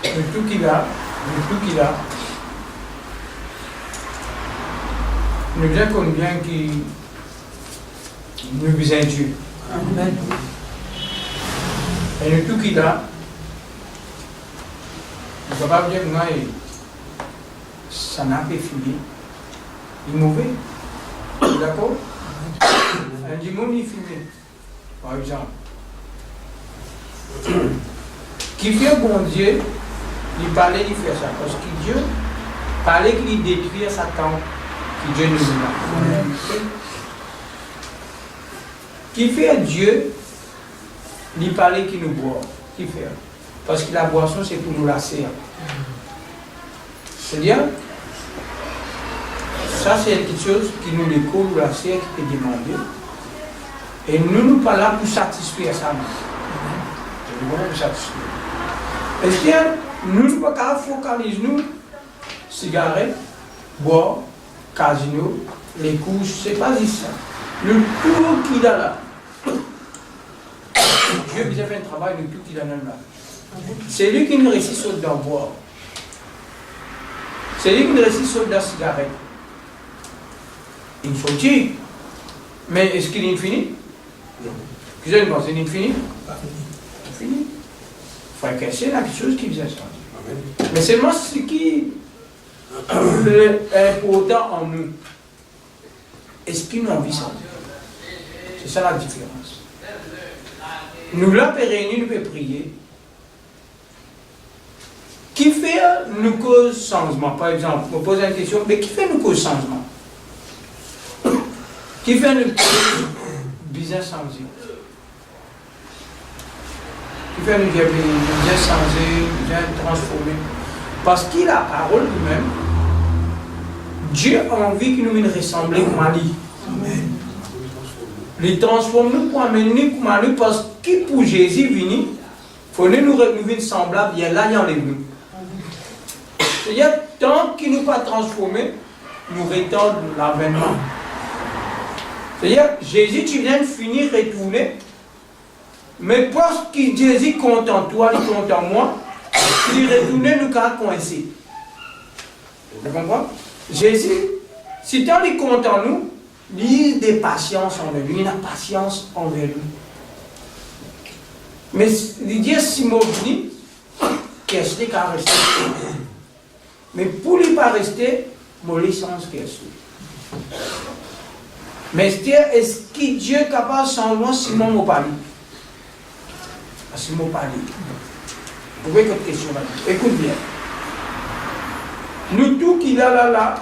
le tout qu'il a, nous bien qu'on bien qui nous besoin de Dieu. Amen. Et le tout qu'il a, ne peut pas dire que moi, ça n'a pas fini. Il est mauvais. D'accord? Un démon, il est fini. Par exemple. Qui fait bon Dieu, il parlait, il fait ça. Parce que Dieu parlait qu'il détruit Satan, que Dieu nous a. Qui fait Dieu, il parlait qu'il nous boit. Qui fait? Parce que la boisson, c'est pour nous lasser. C'est-à-dire, ça c'est quelque chose qui nous découle, nous lasser, qui peut demander. Et nous pas là pour satisfaire ça. Nous pour satisfaire. Est-ce que nous ne pouvons pas focaliser nous, cigarettes, boire, casino, les couches, c'est pas ça. Le tout qu'il a là. Dieu vous a fait un travail, le tout qu'il a là. C'est lui qui nous réussit sur dans boire. C'est lui qui nous réussit sur la cigarette. Il faut dire. Mais est-ce qu'il est fini? Non. Vous avez pensé qu'il est fini? Pas fini. Il faut casser la chose qui vous a changé. Mais seulement ce qui est important en nous. Est-ce qu'il nous a envie de changer? C'est ça la différence. Nous la pérenniser, nous pouvons prier. Qui fait nous cause changement? Par exemple, je me pose une question, mais qui fait nous cause changement? Qui fait nous bien changer? Qui fait nous bien changer, bien transformer? Parce qu'il a la parole lui-même. Dieu a envie que nous nous ressemblions comme lui. Amen. Les transformer pour amener comme lui, parce que pour Jésus venir, il faut nous renouveler semblable, il y a là, il y a nous. C'est-à-dire, tant qu'il ne nous pas transformé, nous retardons l'avènement. C'est-à-dire, Jésus, tu viens de finir, retourner, mais parce que Jésus compte en toi, il compte en moi, il retourne, nous avons coincé. Vous comprenez? Jésus, si tant il compte en nous, il a des patience envers lui, il a patience envers lui. Mais il dit, si moi je dis, qu'est-ce qu'il a resté? Mais pour ne pas rester, mon licence qu'est-ce? Mais est-ce que Dieu est capable de changer moi si moi je parle? Si moi je parle. Vous voyez cette question là. Écoute bien. Nous tous qui là,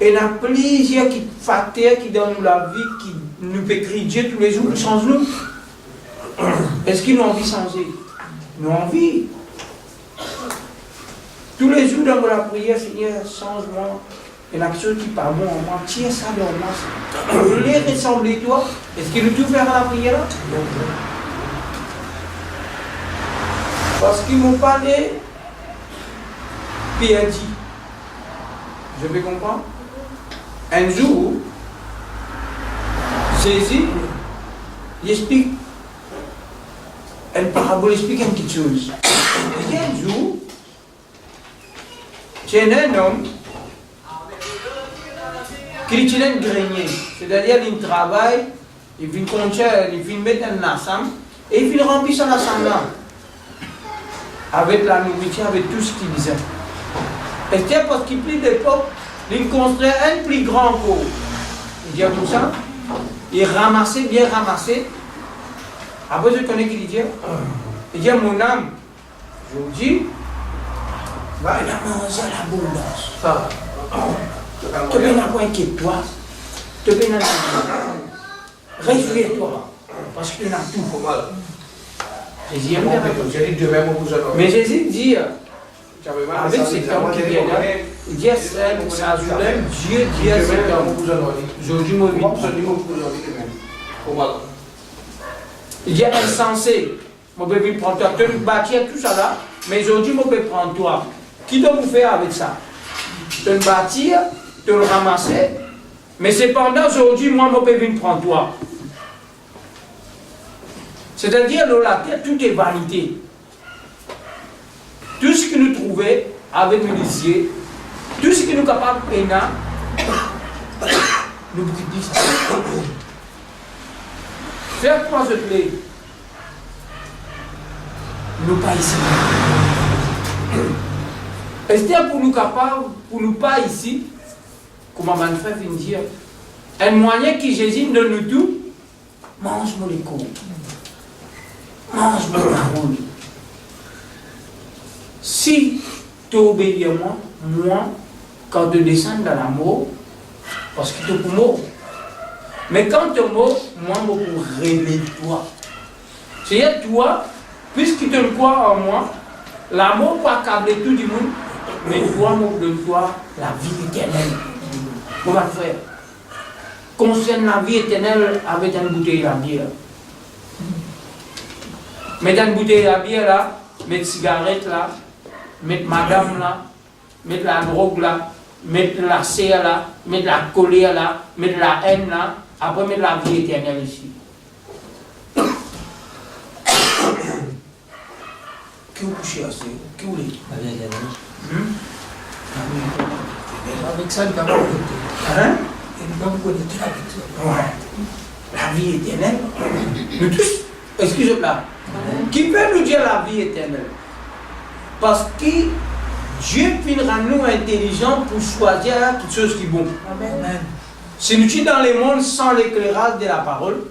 et il y a plusieurs facteurs qui dans la vie, qui nous peut crier Dieu tous les jours, change-nous. Est-ce qu'ils ont envie de changer? Nous avons envie. Tous les jours dans la prière, Seigneur, change-moi. Il y a quelque chose qui parle bon en moi. Tiens ça dans moi. Je voulais ressembler à toi. Est-ce qu'il veut tout faire à la prière là? Parce qu'ils m'ont parlé, puis il a dit. Je peux comprendre? Un jour, Jésus, il explique une parabole, il explique une petite chose. Il y a un jour, il y a un homme qui utilise un grenier, c'est-à-dire il travaille, il vient conduire, il vient mettre un ensemble, et il vient remplir son ensemble là, avec la nourriture, avec tout ce qu'il disait. Et c'est parce qu'il plie d'époque, il construit un plus grand pot. Il dit tout ça, il ramassait, bien ramassé. Après, je connais qu'il dit, il dit, mon âme, je vous dis, va il a mangé à l'abondance. Tu peux n'avoir inquiète-toi. Tu peux n'avoir réjouis-toi. Parce que tu n'as tout pour mal. Jésus aime bien. Mais Jésus dit, avec cet homme qui vient là, il dit à Jérusalem, Dieu dit à cet homme, aujourd'hui, moi, il dit insensé, mon bébé prend toi, tu peux bâtir tout ça là, mais aujourd'hui, mon bébé prend toi. Qui doit vous faire avec ça? Tu peux bâtir, tu le ramasser, mais cependant, aujourd'hui, moi, mon bébé prend toi. C'est-à-dire, dans la terre, tout est vanité. Tout ce que nous trouvons avec nous lycées, tout ce que nous sommes capables de faire, nous pouvons ça. Faire quoi se plaît? Nous pas ici. Est-ce pour nous capables, pour nous pas ici, comme ma frère vient de dire, un moyen qui Jésus donne nous tout, mange-moi les coups. Mange-moi la parole. Si tu obéis à moi, quand tu descends dans l'amour, parce que tu es pour moi. Mais quand tu es mort, moi, je vais pour régler toi. C'est-à-dire, toi, puisque tu crois en moi, l'amour peut accabler tout le monde, mais toi, je donne toi la vie éternelle. Comment faire? Concerne la vie éternelle avec une bouteille de bière. Mettre une bouteille de bière là, mettre cigarette là, mettre madame là, mettre la drogue là, mettre la serre là, mettre la colère là, mettre la haine là, après mettre la vie éternelle ici. Qui vous couchez assez? Qui vous l'est? La vie éternelle. Avec ça, il va pas Hein? il va vous connecter avec ça. Ouais. La vie éternelle. Nous tous, excusez-moi, qui peut nous dire la vie éternelle? Parce que Dieu peut rendre nous intelligents pour choisir toutes choses qui vont. Amen. Si nous sommes dans le monde sans l'éclairage de la parole,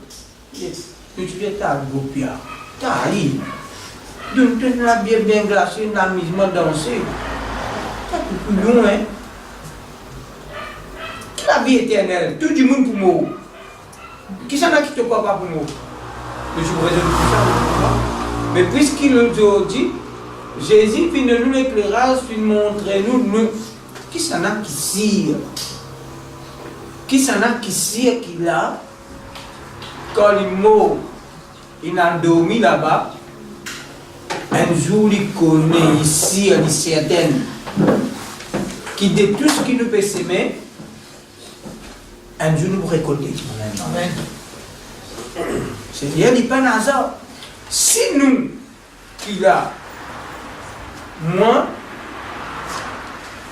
nous sommes à Gopia. T'as dit, nous sommes la bière bien glacée, l'amusement dansé. T'as tout plus loin. La vie éternelle, tout le monde pour moi. Qui s'en a qui te croit pas pour moi? Je suis présent tout ça. Mais puisqu'il nous a dit, Jésus vient de nous l'éclairage, vient de montrer nous, qui s'en a qui sire? Qui s'en a qui sire qu'il a? Quand il est mort, il a dormi là-bas. Un jour, il connaît ici, il est certain, qui de tout ce qui nous peut s'aimer, un jour nous récolter. Amen. C'est-à-dire, il n'y a pas de hasard. Si nous, qu'il a, moi,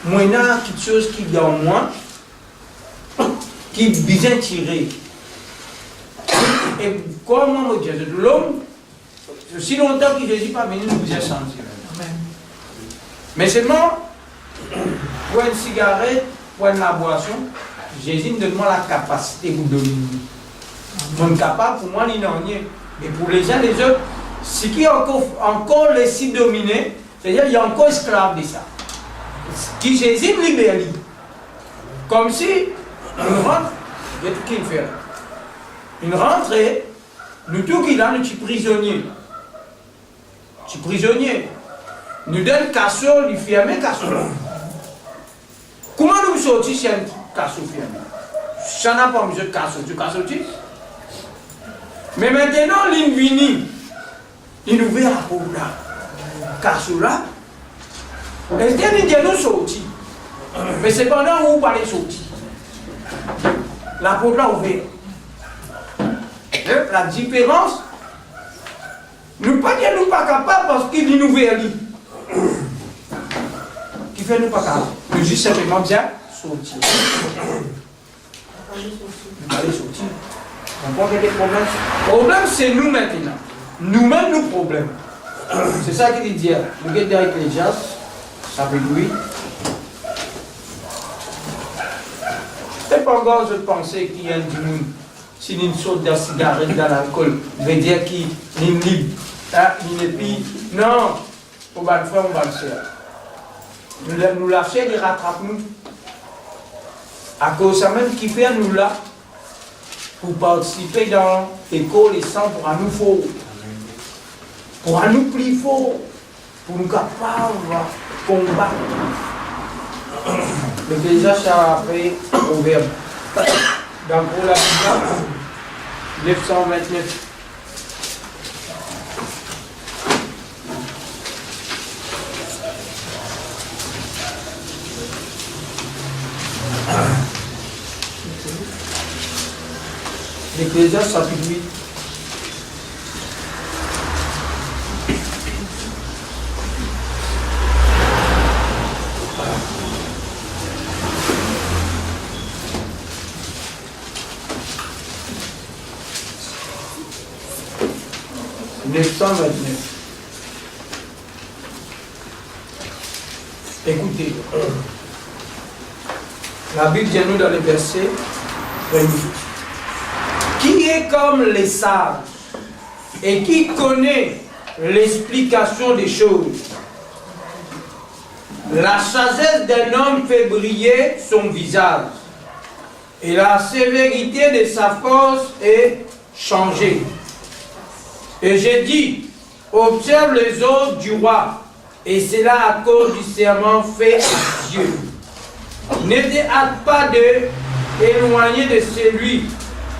il y a quelque chose qui est dans moi, qui est bien tiré. Et comme moi, je dis, l'homme, si longtemps que Jésus n'est pas venu, nous vous a senti. Amen. Mais seulement, pour une cigarette, pour une la boisson, Jésus donne-moi la capacité de vous donner. Donc, capable, pour moi, il n'en est. Et pour les uns, les autres, ce qui est encore laissé dominer, c'est-à-dire qu'il y a encore esclave de ça. Qui Jésus me libère. Comme si, on rentre, il y a tout qu'il fait. Une rentrée, nous tout qui là, nous sommes prisonniers. Tu es prisonnier. Nous donne le casseau, il ferme le casseau. Comment nous sortir si un casseau fermé? Ça n'a pas besoin de casseau, tu casseau. Mais maintenant, l'invini, il ouvre la porte là. Casseau là. Et il nous sortir. Mais c'est pendant où vous parlez sortir. La porte là ouverte. La différence, nous ne pas dire nous pas capables parce qu'il nous ouvert. Qui fait nous pas capables. Nous juste simplement bien sortir. Nous allons sortir. On peut des problèmes. Le problème, c'est nous maintenant. Nous-mêmes, nos problèmes. C'est ça qu'il dit. Nous regardons avec les gens, chapitre 8. C'est pas encore, je pensais qu'il y a du monde. Si nous saute dans la cigarette, dans l'alcool, veut dire qu'il est libre. Il n'est plus. Non, on va le faire, on va le faire. Nous lâcher, il rattrape nous. À cause de ça même qui fait nous là, pour participer dans l'école et sans pour nous faux. Pour nous plus fort. Pour nous capables de combattre. Le déjà ça après au verbe. Dans pour la Bible, 929. L'Ecclésiaste chapitre 8. 929. Écoutez. La Bible dit nous dans le verset 1. Qui est comme les sages et qui connaît l'explication des choses. La sagesse d'un homme fait briller son visage et la sévérité de sa force est changée. Et j'ai dit, observe les œuvres du roi, et c'est là à cause du serment fait à Dieu. Ne te hâte pas de éloigner de celui,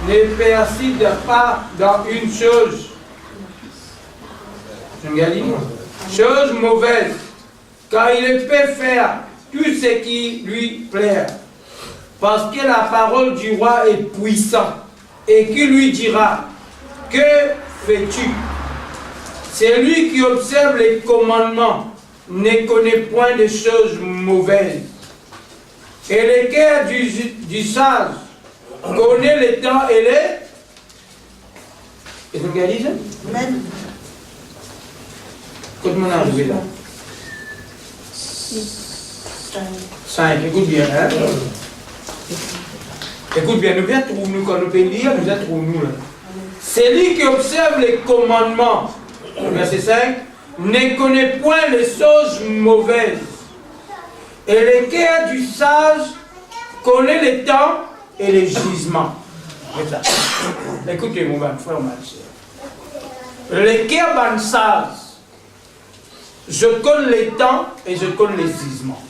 ne persiste pas dans une chose. Chose mauvaise, car il peut faire tout ce qui lui plaît. Parce que la parole du roi est puissante, et qui lui dira, que fais-tu? C'est lui qui observe les commandements, ne connaît point de choses mauvaises. Et le cœur du sage connaît les temps et les... Est-ce que vous lisez? Amen. Quand on est arrivé là? 5. Écoute bien, hein? Écoute bien, nous bien trouver-nous quand nous pouvons lire, nous bien trouver-nous là. C'est lui qui observe les commandements. Verset 5. Ne connaît point les choses mauvaises. Et le cœur du sage connaît les temps et les gisements. Écoutez, mon frère, ma soeur. Le cœur du sage, je connais les temps et je connais les gisements.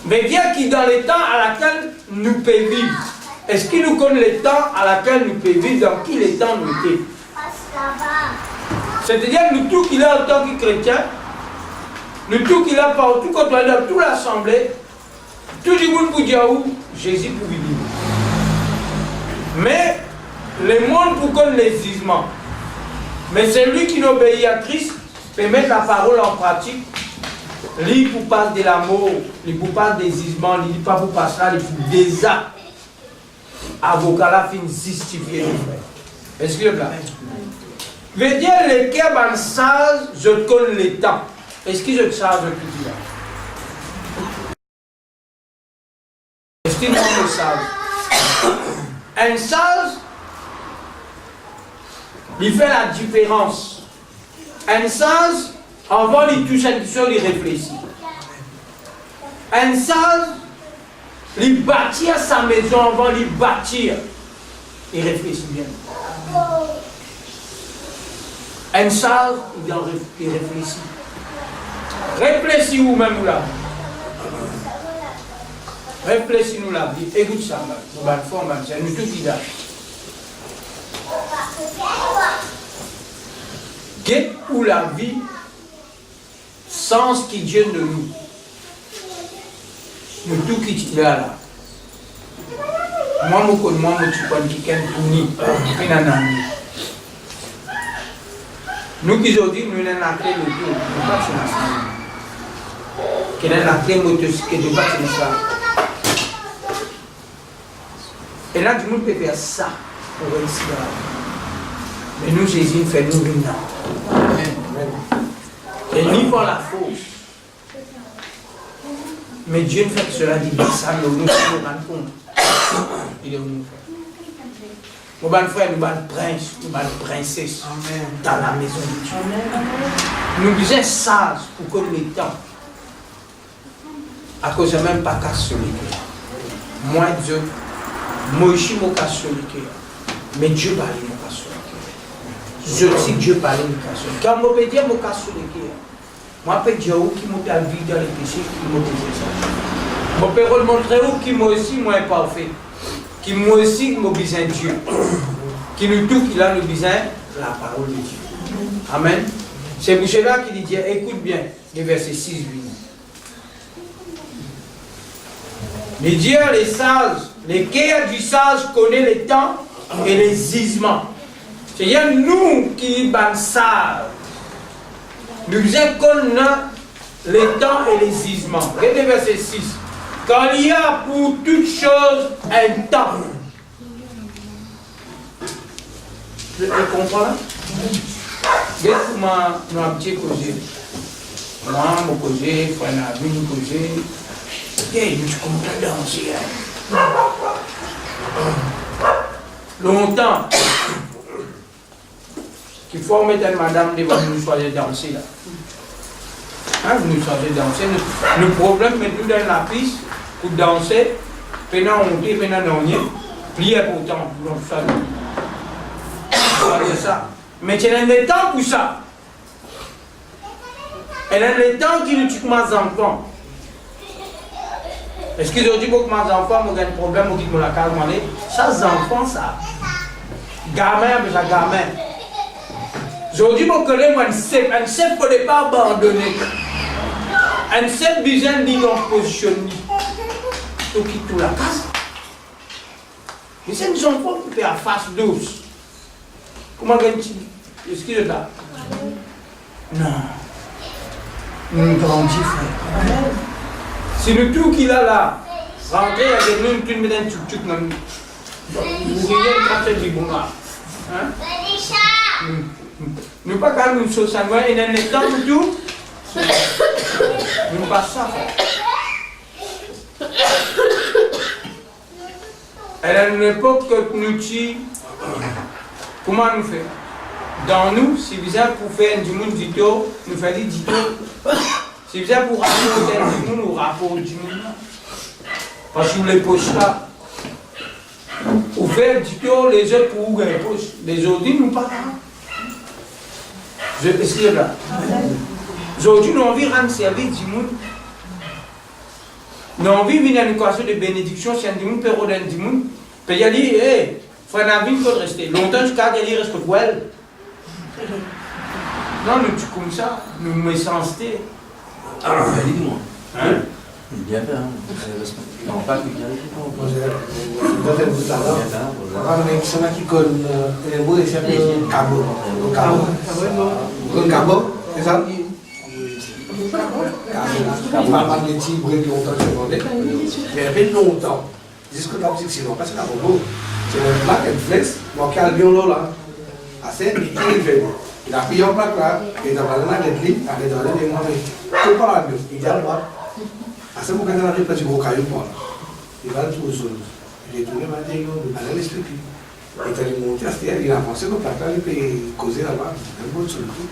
Mais Dieu qui dans les temps à laquelle nous pouvons vivre, est-ce qu'il nous connaît les temps à laquelle nous pouvons vivre, dans qui les temps nous étaient? C'est-à-dire nous tout qu'il a en tant que chrétien, nous tout qu'il a partout, quand on est dans toute l'assemblée, tout le monde pour dire où Jésus pour vivre. Mais le monde pour connaître les gisements. Mais c'est lui qui n'obéit à Christ, peut mettre la parole en pratique. Lui pour passer de l'amour, lui pour passer des gisements, lui pas pour passer là, lui pour des actes. Avocat là, fin justifié. Est-ce que là? Veut dire le cœur en sage, je connais les temps. Est-ce que je charge tout là? Est-ce qu'il manque le sage? Un sage, il fait la différence. Un sage, avant il touche une chose, il réfléchit. Un sage, il bâtit sa maison avant de bâtir. Il réfléchit bien. Un sage, il réfléchit. Réfléchis vous-même là. Réfléchis-nous la vie. Écoute ça, nous tout qui date. Qu'est pour la vie, sens qui Dieu de nous. Nous tout qui est là. Moi, je suis quelqu'un qui nous qui aujourd'hui, nous avons la clé de Dieu, nous ne sommes pas qui est la clé motocyclette de bâtiment ça. Et là, tout le monde peut faire ça pour réussir. Mais nous, Jésus, fait nous une et nous pour la fausse. Mais Dieu ne fait que cela dit ça, nous nous rendons compte. Il est où nous fait. Nous sommes frères, nous sommes princes, nous sommes princesses dans la maison de Dieu. Nous sommes sages pour connaître les temps. À cause de même pas casser le cœur. Moi, Dieu, moi aussi, je casse le cœur. Mais Dieu parle, je casse le cœur. Je sais que Dieu parle, je casse le cœur. Quand je peux dire, je casse le cœur. Moi, je peux dire où qui m'a vie dans les péchés, qui m'a fait ça. Je peux montrer où qui moi aussi, moi, parfait. Qui moi aussi, nous besoin de Dieu. Qui nous tout, qui a nous besoin la parole de Dieu. Amen. C'est pour cela qu'il dit, écoute bien, le verset 6, 8. Les dieux, les sages, les cœurs du sage connaissent les temps et les gisements. C'est-à-dire nous qui sommes sages. Nous connaissons les temps et les gisements. Regardez verset 6. Car il y a pour toute chose un temps. Vous comprenez? Dès que moi, nous avons petit causé. Moi, mon causé, frère Nabi, mon causé. Et je suis content de danser. Longtemps. Qu'il faut mettre une madame devant nous choisir danser là. Hein, vous nous choisissez danser. Le problème, mettez-nous dans la piste pour danser. Pendant on dit, pendant on y est. Pliez pourtant, vous en faites. Ça. Mais elle a le temps pour ça. Elle a le temps qui nous tue mes enfants. Est-ce qu'ils ont dit que mes enfants ont un problème, ils ont la calme. Ça, les enfants, ça. Gamin, mais ça, gamin. Aujourd'hui, mon collègue, un chef ne peut pas abandonner. Un chef besoin d'y positionner. Tout qui tout la casse. Mais c'est des enfants qui font la face douce. Comment gagne-t-il? Est-ce qu'il est là? Non. Nous grandissons, frère. C'est le tout qu'il a là. Rentrer avec nous, tu me donnes un tchouk-tchouk. Vous voyez quand c'est du bon là. Nous pas quand nous sommes sanguins, il y a un temps pour tout. Nous pas ça. Elle a une époque que nous tuons. Comment nous fait? Dans nous, c'est bizarre pour faire du monde du tout, nous fait du tout. C'est bizarre pour rapporter du monde ou rapporter du monde. Parce que vous ne les posez pas. Vous faites du tout, les autres pour vous les posent. Les autres, nous pas. Je vais essayer là. Aujourd'hui, nous avons envie de rendre service du monde. Nous avons envie de venir à une équation de bénédiction, si un du monde peut redonner du monde. Puis il a dit, hé, frère Navi, il faut rester. Longtemps jusqu'à ce qu'il reste pour elle. Non, nous sommes comme ça, nous sommes méchancetés. Alors, dis-moi. Hein? Bien fait, hein? Non, pas que bien fait. Sana kikon ilmu siapa Cabo, Cabo, c'est ça? Cabo, pas mal de petits bruits qui ont entendu demander. Mais il y a longtemps, jusqu'à la musique sinon, parce que Cabo, c'est un plat Netflix, moi qui a le violon là, assez, il a pris un plat là, et dans la Netflix, il a donné des moyens. Tout par la musique, il y a le bar. Assez, mon gars, il a pris un petit gros caillou pour là. Il va le tout seul. Il est tourné, il m'a dit, il va l'expliquer. Il est allé monter à ce qu'il a avancé comme ça, il peut causer là-bas, un bon sur le coup.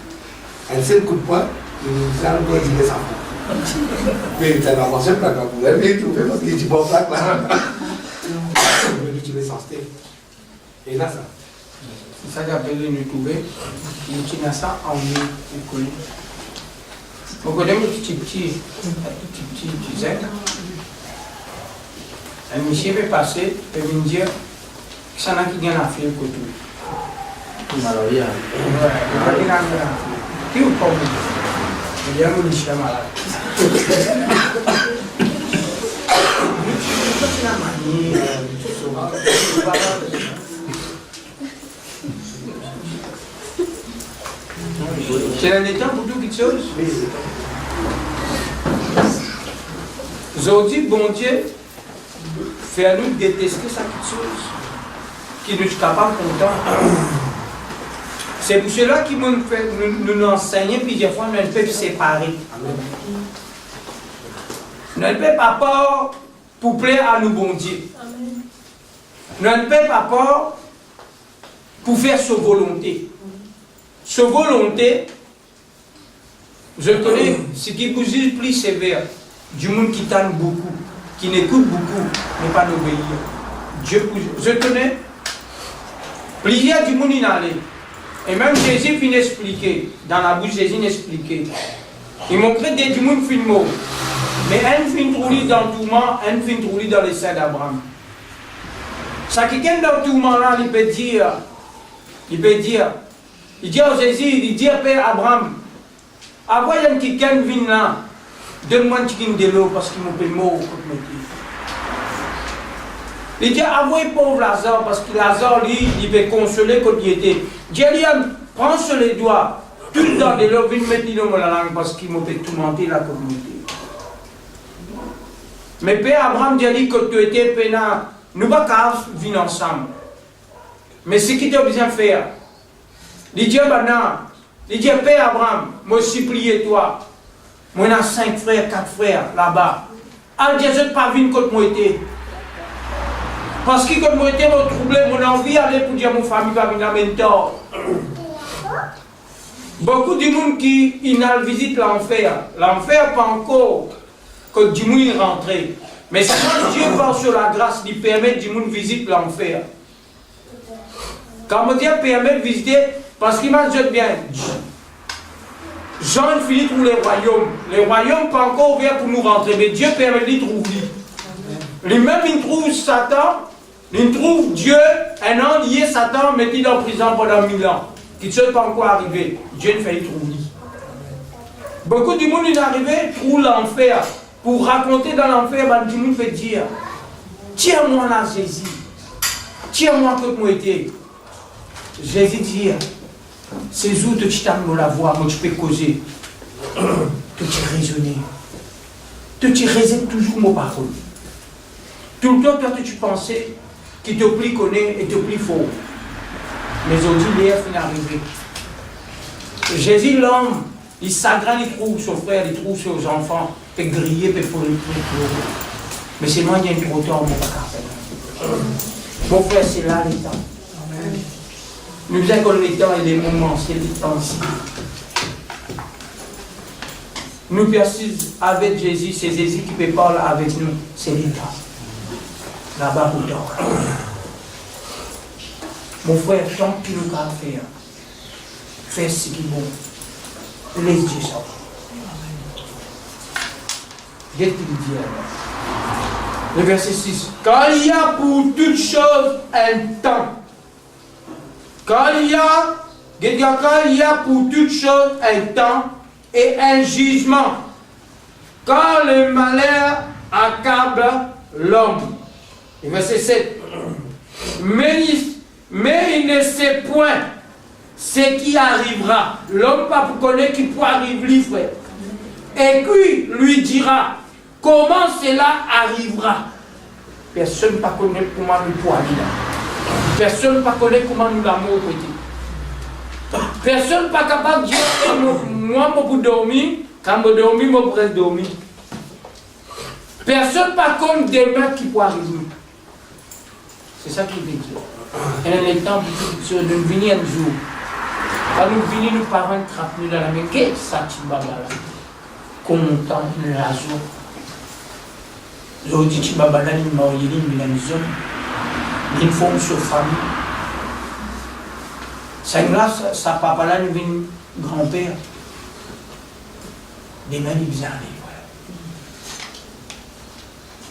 Un seul coup de poing, il nous a encore dit ça. Mais il a avancé pour la poubelle, mais il trouvait parce qu'il dit bon plaque là. Il veut l'utiliser sans sté. Et là, ça. C'est ça qu'appelle nous trouver. Il tient ça en nous, il connaît. On connaît un petit zèle. Un monsieur peut passer et me dire que ça n'a qui gagne à faire le côté. Tout malade. Ouais, il y a un qui ou pas? Il y a un monsieur malade. C'est la manière, c'est un état pour toutes les choses. Aujourd'hui, bon Dieu, fait à nous détester sa petite chose qui nous est capable de content. C'est pour cela qu'il nous enseigne plusieurs fois, nous ne pouvons pas séparer. Nous ne pouvons pas peur pour plaire à nous, bon Dieu. Nous ne pouvons pas peur pour faire sa volonté. Sa volonté, je connais ce qui vous est plus sévère, du monde qui t'aime beaucoup, qui n'écoute beaucoup, mais pas d'obéir. Je connais plusieurs du monde inhalé. Et même Jésus finit d'expliquer, dans la bouche Jésus expliqué. Il m'ont créé des monde fin mot. Mais un fin trouvé dans le tourment, un fin trouvé dans les seins d'Abraham. Ça quelqu'un dans le tourment là, il peut dire il dit à Jésus, il dit à Père Abraham, avant il y a un petit quelqu'un vient là, donne-moi un petit de l'eau parce qu'il m'a fait mort. Il dit, avouez pauvre Lazare, parce que Lazare, lui, il veut consoler quand il était. Dieu lui a prends sur les doigts, tout dans de l'eau, viens mettre dans la langue, parce qu'il m'a fait tourmenter la communauté. Mais Père Abraham, Dieu dit, quand tu étais pénal, nous ne pouvons pas vivre ensemble. Mais ce qu'il t'a besoin de faire, Il dit, il dit, Père Abraham, moi supplie toi. Moi, j'ai 5 frères, 4 frères là-bas. Alors, je ne pas venir contre moi. Parce que quand moi, j'étais troublé, mon envie d'aller pour dire à mon famille va venir à mentor. Beaucoup de monde qui visite l'enfer. L'enfer, pas encore que du monde est rentré. Mais c'est quand Dieu part sur la grâce, il permet que du monde visite l'enfer. Quand Dieu permet de visiter, parce qu'il m'a dit bien, Jean finit pour les royaumes. Les royaumes pas encore ouverts pour nous rentrer, mais Dieu permet de trouver. Lui-même, il trouve Satan, il trouve Dieu, un an lié Satan, mis en prison pendant 1000 ans. Qui ne sont pas encore arrivé. Dieu ne fait trouver. Beaucoup de monde est arrivé, trouve l'enfer. Pour raconter dans l'enfer, ben, du monde fait dire, tiens-moi là, Jésus. Tiens-moi que moi été. Jésus dit, ces où tu t'as la voix, moi tu peux causer. Tu t'es raisonné. Tu t'es raisonné toujours mon parole. Tout le temps, quand tu pensais qu'il te plie connaît et te plie faux. Mais aujourd'hui, l'hier finit arrivé. Jésus, l'homme, il s'agrane, il trouve son frère, il trouve ses enfants, il peut griller, il peut pleurer. Mais c'est moi qui ai trop tard, mon père. Mon frère, c'est là les temps. Nous disons que les temps et les moments, c'est les temps-ci. Nous persistons avec Jésus, c'est Jésus qui peut parler avec nous, c'est les temps. Là-bas, au temps. Mon frère, tant qu'il nous a fait, fais ce qui est bon. Laisse Dieu ça. Qu'est-ce qu'il dit alors? Le verset 6. Quand il y a pour toute chose un temps. Quand il y a pour toute chose un temps et un jugement. Quand le malheur accable l'homme. Le verset 7. Mais il ne sait point ce qui arrivera. L'homme pas pour connaître qui peut arriver, frère. Et puis lui dira comment cela arrivera. Personne ne connaît comment nous pouvons aller là. Personne ne connaît comment nous l'amour petit. Personne n'est pas capable de dire moi je peux dormir, quand je dormir, je pourrais dormir. Personne pas comme demain qui peut arriver. C'est ça qu'il veut dire. Et dans les temps, nous venons un jour. Quand nous venons, nos parents trappent nous dans la main. Qu'est-ce que ça tu vas là? Comme on tente le lazo. Aujourd'hui, tu vas là, nous m'en y dans une zone. Une forme sur famille. Ça là, sa papa là, nous vient grand-père. Des mains bizarres.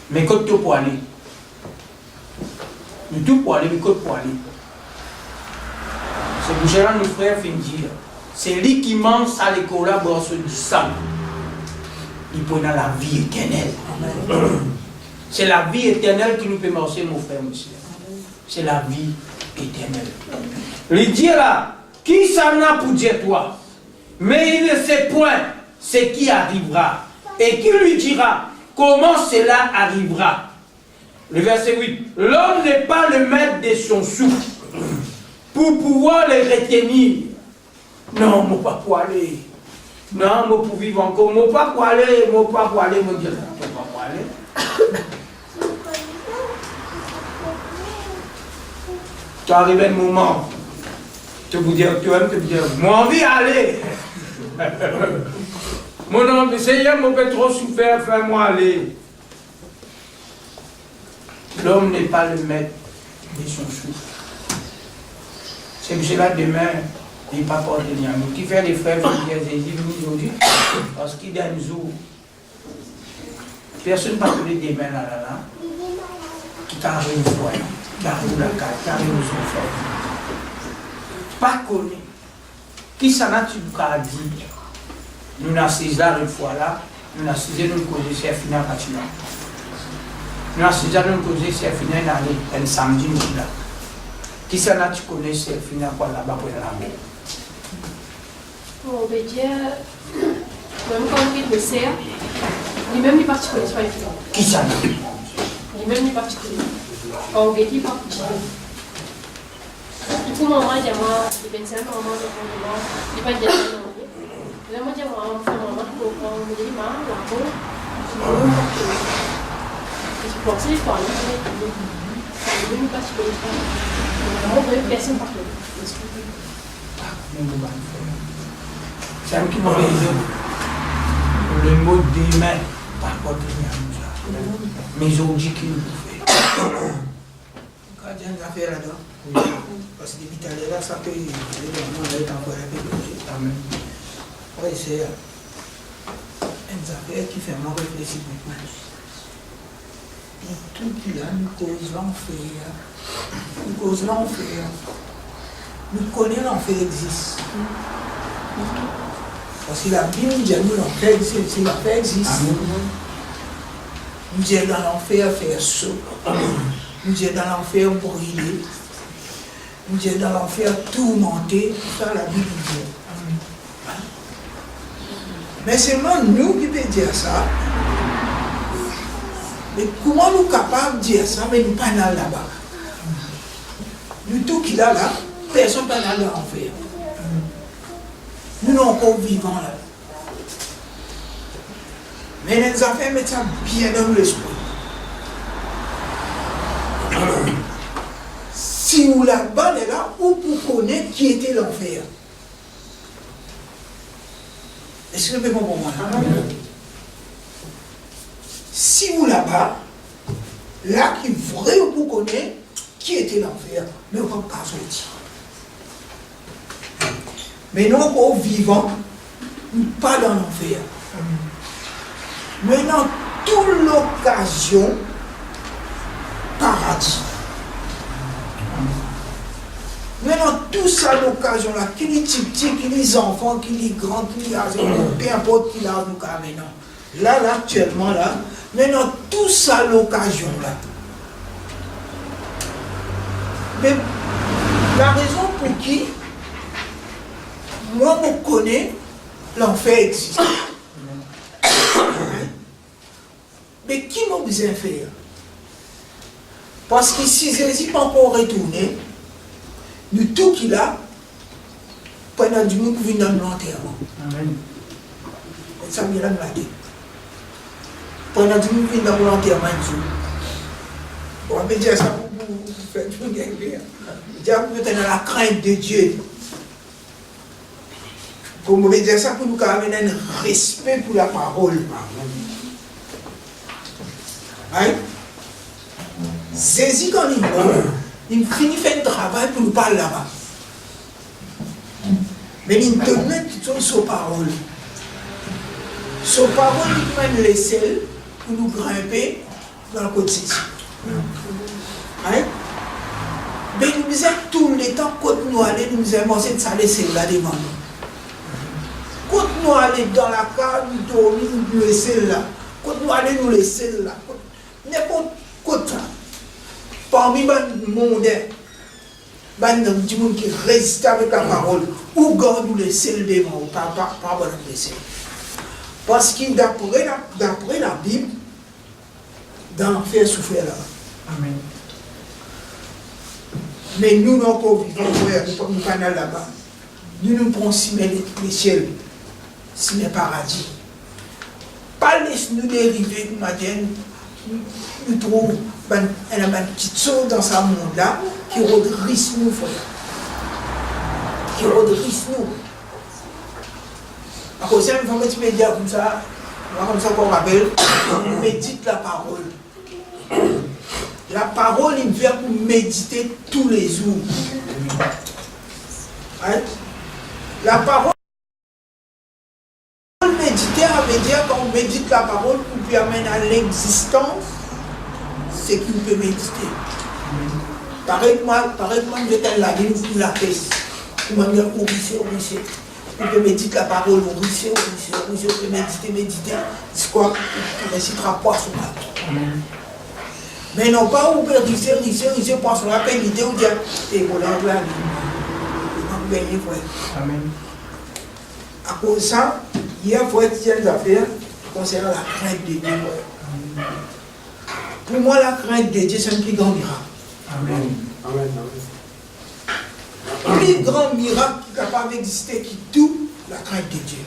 Mais quand tu peux aller. Nous tout pour aller, mais que pour aller. C'est pour ça que nos frères viennent dire, c'est lui qui mange à l'école là, boit du sang. Il peut dans la vie éternelle. C'est la vie éternelle qui nous peut marcher, mon frère, monsieur. C'est la vie éternelle. Il dit là, qui s'en a pour dire toi? Mais il ne sait point ce qui arrivera. Et qui lui dira comment cela arrivera? Le verset 8. L'homme n'est pas le maître de son souffle pour pouvoir le retenir. Non, moi pas pour aller. Non, moi pour vivre encore. Moi pas pour aller. Moi pas pour aller. Moi dire, moi pas pour aller. Tu arrives un moment. Tu vous dire, tu aimes te dire, moi envie d'aller. Mon envie, Seigneur, moi peux trop souffrir, fais-moi aller. L'homme n'est pas le maître de son souffle. C'est que cela demain, il n'est pas porté à nous. Qui fait les frères, qui disent Jésus aujourd'hui, parce qu'il y a un jour, personne ne va donner des mains là, qui t'arrive une fois, qui arrive la carte, qui arrive aux enfants. Pas connu. Qui s'en a tu as dit? Nous n'avons là une fois là, nous n'avons nous causer, c'est fini à bâtiment. Nous avons causé c'est fini un samedi là. Qui s'en a tu connais c'est fini à quoi là-bas pour l'amour? Pour obéir, même quand on quitte le cerf, ni même ni particulier, soit évident. Qui s'en a? Ni même ni particulier. Quand on obéit, pas. coup, maman dit à moi, je vais penser à maman, je vais pas dire non. Là, moi, je dis à maman, me dit, maman, la peau, je suis pensée, je parle, je ne pas sur les personne par c'est un qui m'a dit le mot des mains par contre mais ils ont dit qu'ils le pouvaient. Quand il y a une affaire là-dedans, parce que depuis tout à l'heure, ça peut aller dans encore un peu de Amen. Oui, c'est une affaire qui fait moi réfléchir beaucoup. Et tout qui a nous cause l'enfer. Nous cause l'enfer. Nous connaissons l'enfer existe. Parce que la Bible dit à nous l'enfer existe. Si l'enfer existe, nous dit dans l'enfer faire saut. Nous dit dans l'enfer brûler. Nous dit dans l'enfer tourmenter. Ça la Bible dit. Mais seulement nous qui pouvons dire ça. Mais comment nous sommes capables de dire ça, mais nous ne sommes pas là-bas. Nous tous qui là, personne n'est pas là en fait. Nous sommes encore vivants là. Mais les affaires mettent ça bien dans l'esprit. Si vous là-bas, là, où vous connaissez qui était l'enfer. Est-ce que vous pouvez comprendre moi? Si vous là-bas, là qui vrai vous connaissez qui était l'enfer, mais vous ne pouvez pas sortir. Mais nous, encore vivants, pas dans l'enfer. Mais dans toute l'occasion, paradis. Mais dans toute ça l'occasion-là, qui est petit, qui est enfant, qui est grand, qui est âgé, peu importe qui l'a nous maintenant. Là, actuellement, là, mais dans tout ça l'occasion-là. Mais la raison pour qui moi, je connais l'enfer existe. Mais qui m'a besoin de faire? Parce que si Jésus pas encore retourné, nous tout qu'il a, pendant du monde qui vient dans l'enterrement. Amen. Ça me l'a dit. Pendant du monde qui vient dans l'enterrement, on va me dire ça pour vous faire tout gagner. Vous êtes dans la crainte de Dieu. Pour me dire ça, pour nous amener un respect pour la parole. Hein? Jésus, quand il finit de faire un travail pour nous parler là-bas. Mais il te met toute sa parole. Sa parole, il mène les selles pour nous grimper dans le côté. Hein? Mais nous disons tout le temps, quand nous allons, nous disons, c'est de ça, laisser là devant nous. Quand nous allons dans la cave, nous dormons, nous laissons là. Quand nous allons nous laisser là. N'importe quoi. Parmi les mondains, du monde qui résiste avec la parole, ou garde nous laisser devant, pas nous laisser. Parce que d'après la Bible, dans l'enfer souffrir là. Amen. Mais nous n'avons pas vivant, nous ne sommes pas là-bas. Nous nous prenons si les ciels, si les paradis. Pas laisse-nous dériver, nous trouvons une petite chose dans ce monde-là qui redresse nous, frère. Qui redresse nous. À cause d'un petit média comme ça qu'on rappelle, on médite la parole. La parole, il vient pour méditer tous les jours. Hein? La parole, méditer, ça veut dire qu'on médite la parole pour lui amener à l'existence ce qu'il peut méditer. Pareil que moi, je t'ai la ligne pour la paix. Pour me dire, on peut méditer la parole, on peut méditer. C'est quoi? On récitera poisson là. Mais non pas où on peut risser poisson là, peine l'idée où dire, et voilà, là, on peut gagner, frère. Amen. À cause de ça, hier, il faut être des affaires concernant la crainte de Dieu. Pour moi, la crainte de Dieu, c'est un plus grand miracle. Amen. Amen. plus grand miracle qui est capable d'exister qui tout la crainte de Dieu.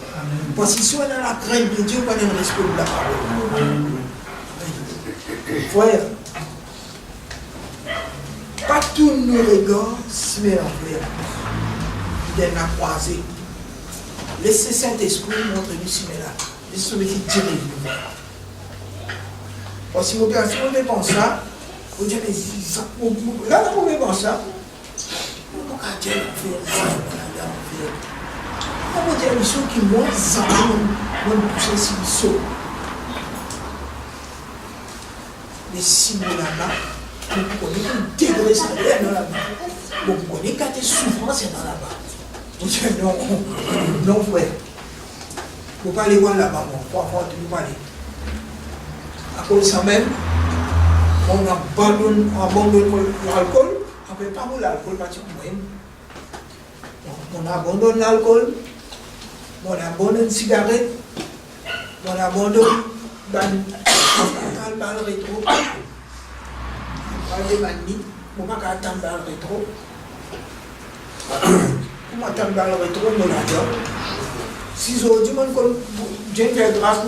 Parce que si on a la crainte de Dieu, on a le respect de la parole. Frère, pas tous nos regards se mettent en l'air. Il est croisé. Laissez Saint-Esprit montrer-nous si on est là. Laissez-nous qui dirige nous. Parce que si on veut penser ça, on dit, mais là, on veut penser ça. On va dire, on va dire, les choses qui m'ont poussé si ils sont. Mais si nous là-bas, vous connaissez un degré salaire dans là-bas. Vous connaissez qu'à tes souffrances dans là-bas. Vous dites, non, frère. Vous ne pouvez pas aller voir là-bas, moi. Vous ne pouvez pas aller. À cause de ça même, on abandonne l'alcool. On ne peut pas voir l'alcool particulièrement. On abandonne l'alcool. On abandonne la cigarette. On abandonne le bal rétro. On ne peut pas attendre le bal rétro. On attend le bal rétro, on l'adore. Si aujourd'hui, je fais grâce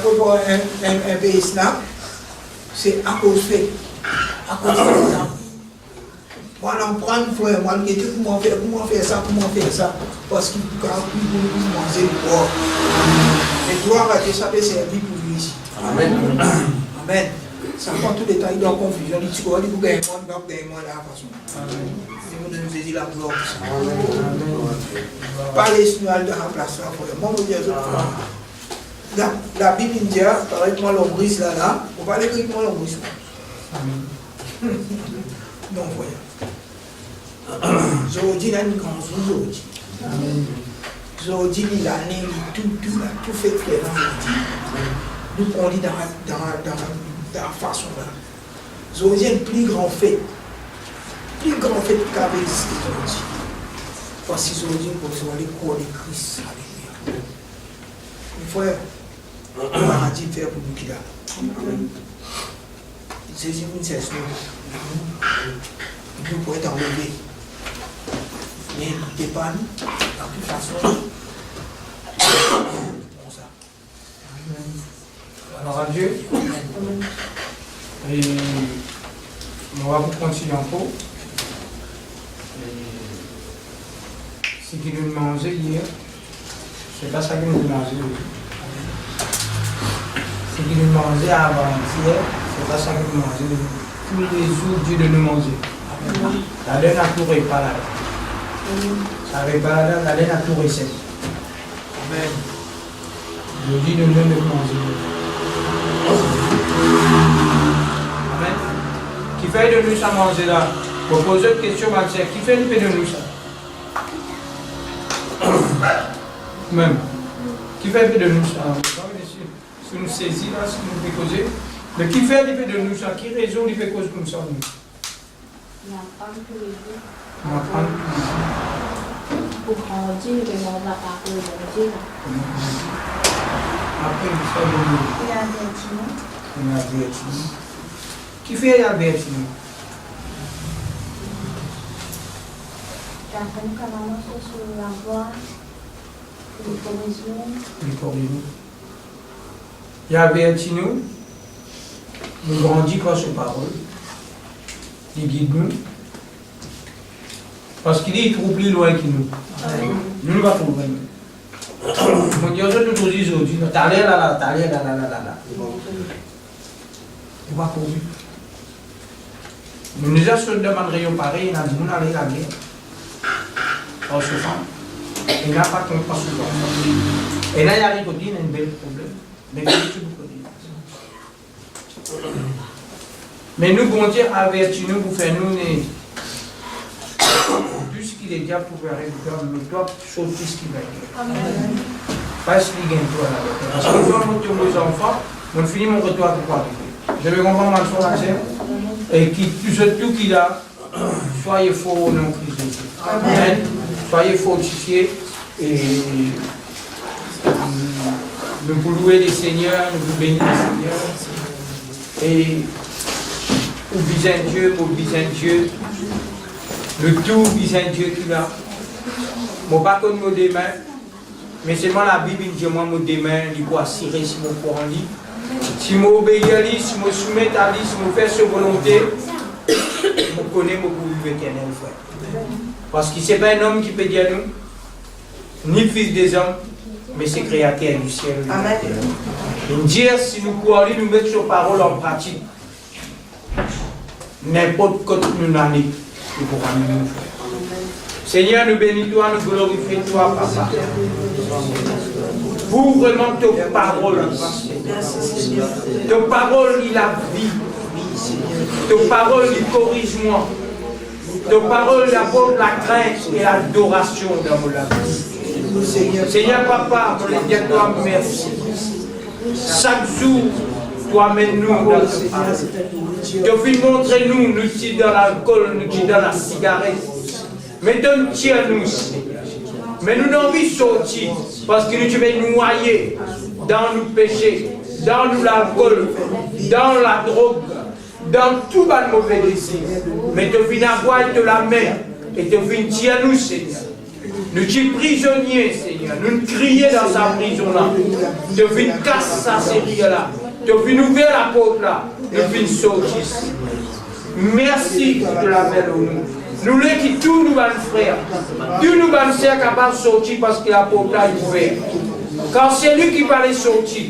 pour un pays snap, c'est à cause fait. À cause de ça. Moi, on prend une fois, moi, je dis comment faire ça. Parce qu'il faut manger le corps. Et gloire à Dieu, ça peut servir pour lui ici. Amen. Amen. Ça prend tout le temps, il est en confusion. Il dit, tu vas gagner de la façon. Nous devons saisir la gloire. Pas les signaux de remplacement. Moi, je dis, la Bible dit, par exemple, l'ombris là, on va aller avec moi l'ombris. Non, voyons. Aujourd'hui, il y a une grande chose aujourd'hui. Aujourd'hui, il a tout fait clair dans le dit. Nous, on dit dans la façon là. Aujourd'hui, il y a un plus grand fait. Plus grand fait qui avait existé aujourd'hui. Parce qu'aujourd'hui, nous pouvons aller corps de Christ. Alléluia. Mes frères, on va dire faire pour nous qui là. C'est une cesse. Nous pouvons être enlevés. Mais n'écoutez pas nous, de toute façon. Bon ça. Alors à Dieu. Et on va vous continuer encore. Ce qu'il nous mangeait hier, c'est pas ça qu'il nous mangeait aujourd'hui. Ce qu'il nous mangeait avant-hier, c'est pas ça qu'il nous mangeait aujourd'hui. Tous les jours, Dieu de nous manger. La laine a tout réparé. Ça répare la laine a tout recette. Amen. Je dis de nous manger. Amen. Qui fait de nous ça manger là? Pour poser une question, Mathieu, qui fait de nous ça? Même. Qui fait de nous ça? Si nous saisissons là, si nous fait causer. Mais qui fait de nous ça? Qui raison il fait cause comme ça? On apprend tous les jours. On apprend tous les jours. Pour grandir, le monde va parler de Dieu. Après, ça de nous. Il y a des bâtiments. Il y a des bâtiments. Qui fait un bâtiment? La femme commence sur la voie. Les corrigeons. Il y a bâtiment. Nous grandissons par ses paroles. Il guide nous. Parce qu'il est trop plus loin que nous. Nous ne va pas trouver. Mon Dieu, nous tous les autres, t'allais là. Il va courir. Nous nous avons demandé pareil, il a dit, nous allons la guerre. En souffrant. Il n'a pas compris souvent. Et là, il y a un bel problème. Mais mais nous, bon Dieu, avertis nous pour faire nous tout ce qu'il est déjà pour arriver, mais toi, sauf tout ce qu'il va dire. Parce qu'il gagne toi là. Parce que toi, nos enfants, on finit mon retour à toi. Je vais comprendre ma foi, et qui, tout qu'il a, soyez fort au nom de Christ Jésus. Amen. Soyez fortifiés et nous vous louer les seigneurs, nous vous bénir les seigneurs. Et mobiliser Dieu, Le tout visant Dieu qui l'a. Je ne pas connaître mon démain, mais seulement la Bible dit moi mon démain, il faut assurer si mon courant lit. Si je obéis à lui, si je soumets à lui, si je fais sa volonté, je connais mon vivre éternel, frère. Parce que ce n'est pas un homme qui peut dire nous, ni fils des hommes, mais c'est créateur du ciel. Amen. Dire si nous croyons, nous mettre sur parole en pratique. N'importe quoi nous n'en est, nous pourrons nous faire. Seigneur, nous bénissons toi, nous glorifions toi, Papa. Pour vraiment tes paroles. Tes paroles, il a vie. Tes paroles, il corrige moi. Tes paroles, il apporte la crainte et l'adoration dans mon vie. Seigneur, Papa, je voulais dire toi merci. Chaque jour, toi amène-nous dans ce parole. Tu veux montrer nous sommes dans l'alcool, nous sommes dans la cigarette. Mais donne-tiens-nous, mais nous n'avons envie de sortir parce que nous devons noyer dans nos péchés, dans l'alcool, dans la drogue, dans tout le mauvais désir. Mais tu viens avoir de la main et tu viens tiens-nous, Seigneur. Nous sommes prisonniers, Seigneur. Nous crions dans sa prison-là. Tu viens casser sa série-là. Tu viens ouvrir la porte là. Nous viens sortir. Merci de la main au nous. Nous voulons que tous nous frères, tous nous sœurs capables de sortir parce que la porte est ouverte. Quand c'est lui qui va les sortir,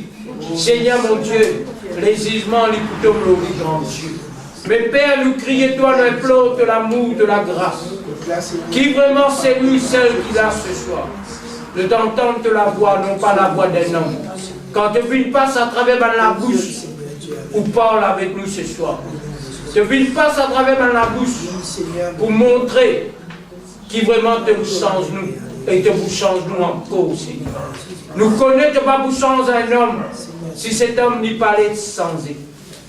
Seigneur mon Dieu, les gisements, les couteaux, le grand Dieu. Mais Père, nous crions toi, nous implorons de l'amour, de la grâce. Qui vraiment c'est lui seul qui l'a ce soir. De t'entendre la voix, non pas la voix d'un homme. Quand tu passes à travers la bouche, ou parle avec nous ce soir. Tu passes à travers la bouche pour montrer qui vraiment te change nous et te vous change nous encore, Seigneur. Nous connaissons pas pour changer un homme si cet homme n'y parlait de changer.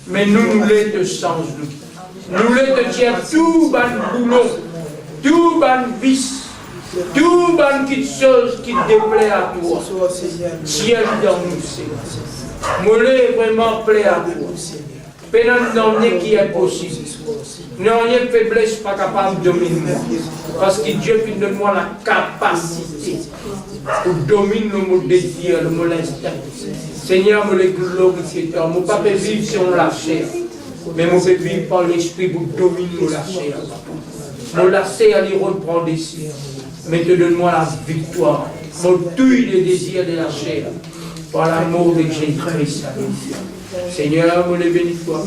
Mais nous voulons te changer nous. Nous voulons te dire tout ban boulot, tout ban vice, tout ban petite chose qui te déplaît à toi. Ciel dans nous, Seigneur. Moulé vraiment plaît à toi. Pénal non rien qui est possible. Non rien de faiblesse pas capable de dominer. Parce que Dieu finit de moi la capacité pour dominer le mot désir, le mot l'instinct. Seigneur, me le glorifier. Mon pas peut vivre sur la chair, mais mon peut vivre par l'esprit pour dominer la chair. Mon la chair, il reprend des cieux. Mais te donne-moi la victoire. Mon tue les désirs de la chair. Par l'amour de Jésus-Christ. Seigneur, me le bénis toi.